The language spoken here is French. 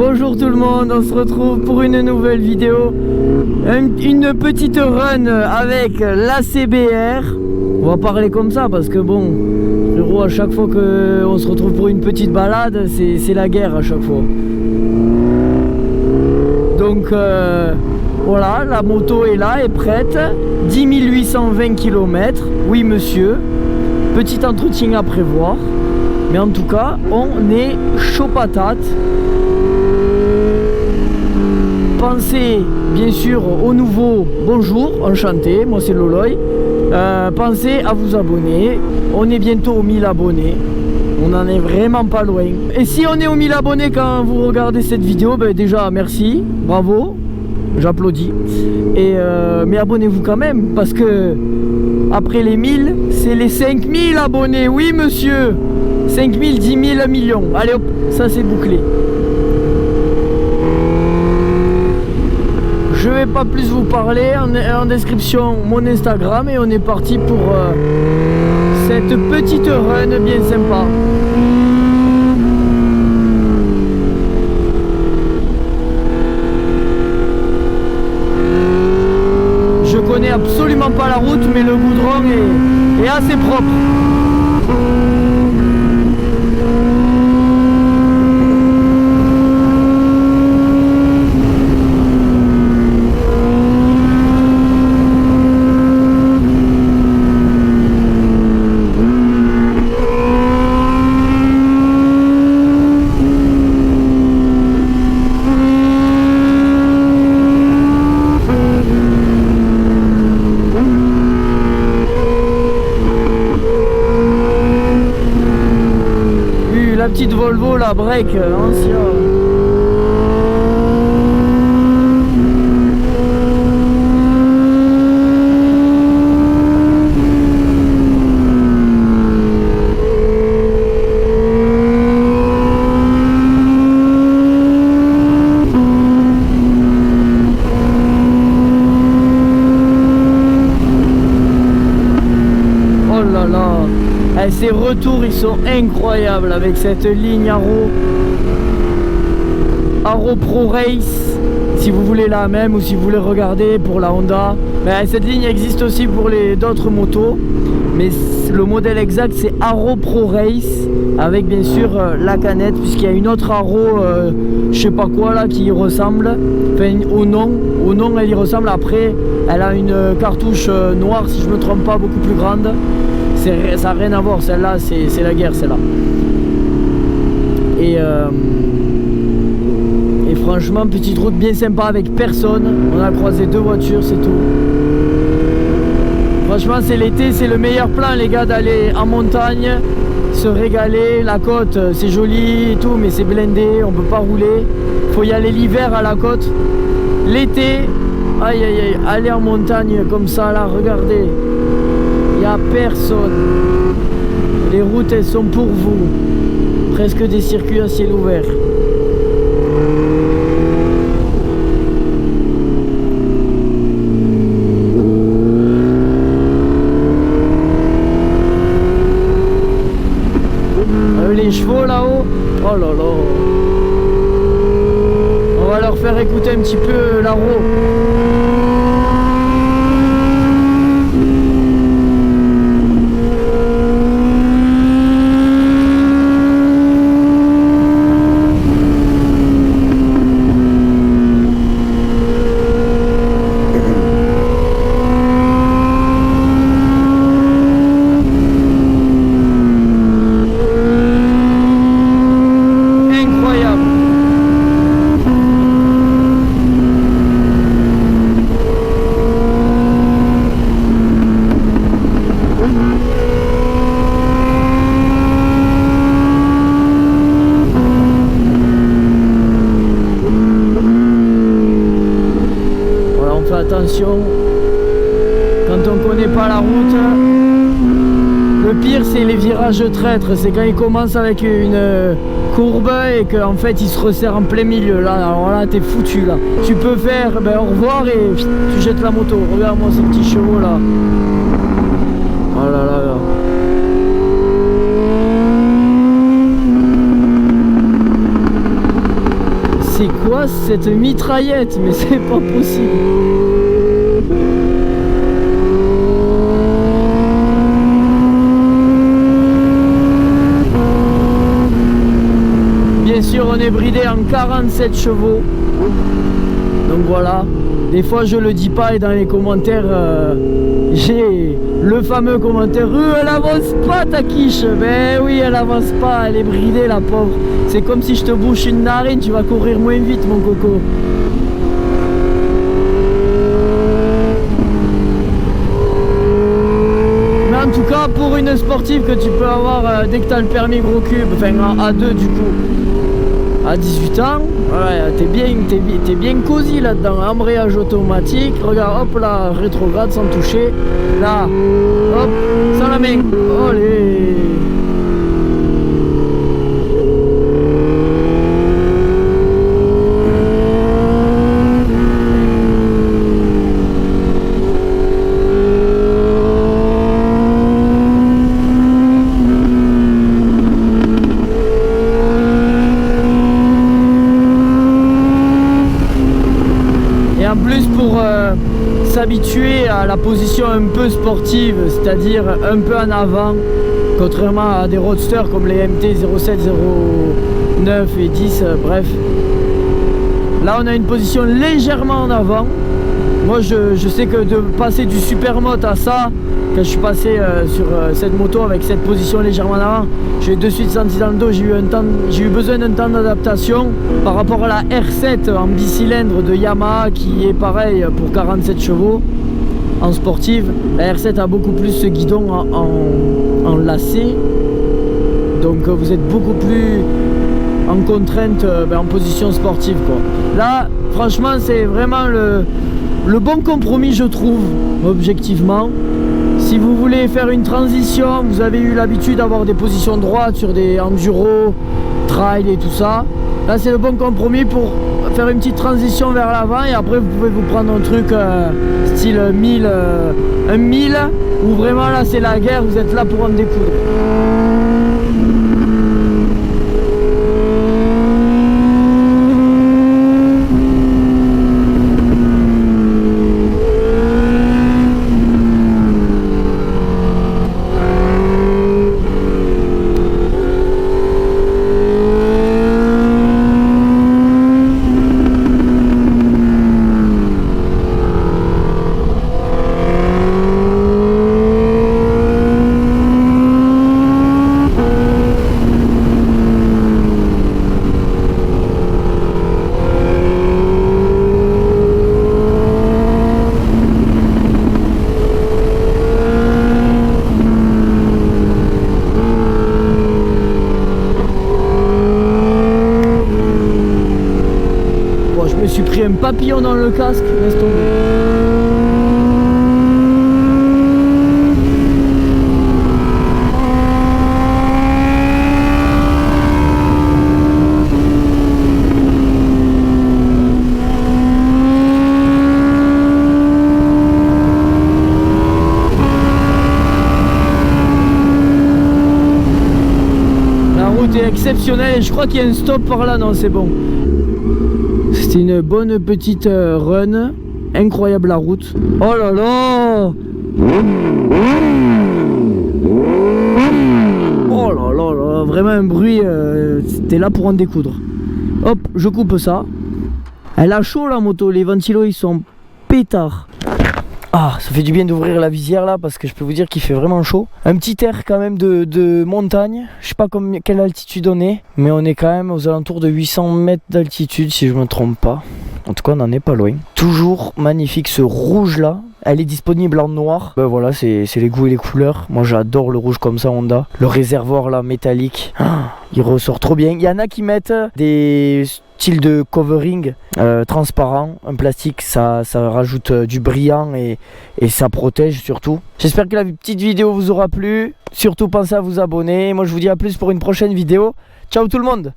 Bonjour tout le monde, on se retrouve pour une nouvelle vidéo. Une petite run avec la CBR. On va parler comme ça parce que bon, frérot, à chaque fois qu'on se retrouve pour une petite balade, c'est la guerre à chaque fois. Donc voilà, la moto est là, est prête. 10 820 km, oui monsieur. Petit entretien à prévoir. Mais en tout cas, on est chaud patate. Pensez bien sûr au nouveau bonjour, enchanté, moi c'est Loloy. Pensez à vous abonner. On est bientôt aux 1000 abonnés. On en est vraiment pas loin. Et si on est aux 1000 abonnés quand vous regardez cette vidéo, ben déjà merci, bravo, j'applaudis. Mais abonnez-vous quand même parce que après les 1000, c'est les 5000 abonnés. Oui monsieur, 5000, 10 000, 1 million. Allez hop, ça c'est bouclé. Je vais pas plus vous parler, en description mon Instagram et on est parti pour cette petite run bien sympa. Je connais absolument pas la route mais le goudron est assez propre. La petite Volvo, la break ancienne. Oh là là. Ces retours ils sont incroyables avec cette ligne Arrow Pro Race si vous voulez la même ou si vous voulez regarder pour la Honda. Ben, cette ligne existe aussi pour les d'autres motos mais le modèle exact c'est Arrow Pro Race avec bien sûr la canette puisqu'il y a une autre Arrow je sais pas quoi là qui y ressemble, enfin au nom elle y ressemble. Après elle a une cartouche noire si je me trompe pas, beaucoup plus grande. Ça n'a rien à voir, celle-là, c'est la guerre, celle-là. Et franchement, petite route bien sympa avec personne. On a croisé 2 voitures, c'est tout. Franchement, c'est l'été, c'est le meilleur plan, les gars, d'aller en montagne, se régaler. La côte, c'est joli et tout, mais c'est blindé, on peut pas rouler. Faut y aller l'hiver à la côte. L'été, aïe aïe aïe, aller en montagne comme ça, là, regardez. Il n'y a personne. Les routes elles sont pour vous. Presque des circuits à ciel ouvert. Les chevaux là-haut. Oh là là. On va leur faire écouter un petit peu la roue. Attention, quand on connaît pas la route, le pire c'est les virages traîtres, c'est quand ils commencent avec une courbe et qu'en fait il se resserre en plein milieu. Là, alors là t'es foutu là. Tu peux faire au revoir et tu jettes la moto. Regarde-moi ces petits chevaux là. Oh là là là. C'est quoi cette mitraillette? Mais c'est pas possible. Bien sûr, on est bridé en 47 chevaux. Donc voilà. Des fois je le dis pas et dans les commentaires j'ai le fameux commentaire elle avance pas ta quiche. Ben oui, elle avance pas, elle est bridée la pauvre. C'est comme si je te bouche une narine, tu vas courir moins vite mon coco. Mais en tout cas pour une sportive que tu peux avoir dès que tu as le permis gros cube, enfin à A2 du coup, à 18 ans, voilà, t'es bien cosy là-dedans. Embrayage automatique, regarde, hop là, rétrograde sans toucher. Là, hop, sans la main. Allez. En plus pour s'habituer à la position un peu sportive, c'est-à-dire un peu en avant, contrairement à des roadsters comme les MT 07, 09 et 10, bref. Là on a une position légèrement en avant. Moi je sais que de passer du supermoto à ça, quand je suis passé sur cette moto avec cette position légèrement en avant, j'ai de suite senti dans le dos, j'ai eu besoin d'un temps d'adaptation par rapport à la R7 en bicylindre de Yamaha qui est pareil pour 47 chevaux en sportive. La R7 a beaucoup plus ce guidon en lacet, donc vous êtes beaucoup plus en contrainte en position sportive quoi. Là franchement c'est vraiment le bon compromis je trouve objectivement. Si vous voulez faire une transition, vous avez eu l'habitude d'avoir des positions droites sur des enduro, trail et tout ça. Là c'est le bon compromis pour faire une petite transition vers l'avant et après vous pouvez vous prendre un truc style 1000, un 1000 où vraiment là c'est la guerre, vous êtes là pour en découdre. Je me suis pris un papillon dans le casque, laisse tomber. La route est exceptionnelle et je crois qu'il y a un stop par là, non c'est bon. C'était une bonne petite run, incroyable la route. Oh là là! Oh là là là, vraiment un bruit, c'était là pour en découdre. Hop, je coupe ça. Elle a chaud la moto, les ventilos ils sont pétards. Ah, ça fait du bien d'ouvrir la visière là parce que je peux vous dire qu'il fait vraiment chaud. Un petit air quand même de montagne. Je sais pas quelle altitude on est, mais on est quand même aux alentours de 800 mètres d'altitude si je me trompe pas. En tout cas on n'en est pas loin. Toujours magnifique ce rouge là. Elle est disponible en noir. Ben voilà, c'est les goûts et les couleurs. Moi j'adore le rouge comme ça Honda. Le réservoir là métallique, il ressort trop bien. Il y en a qui mettent des styles de covering transparent, un plastique, ça rajoute du brillant et ça protège surtout. J'espère que la petite vidéo vous aura plu. Surtout pensez à vous abonner. Moi je vous dis à plus pour une prochaine vidéo. Ciao tout le monde.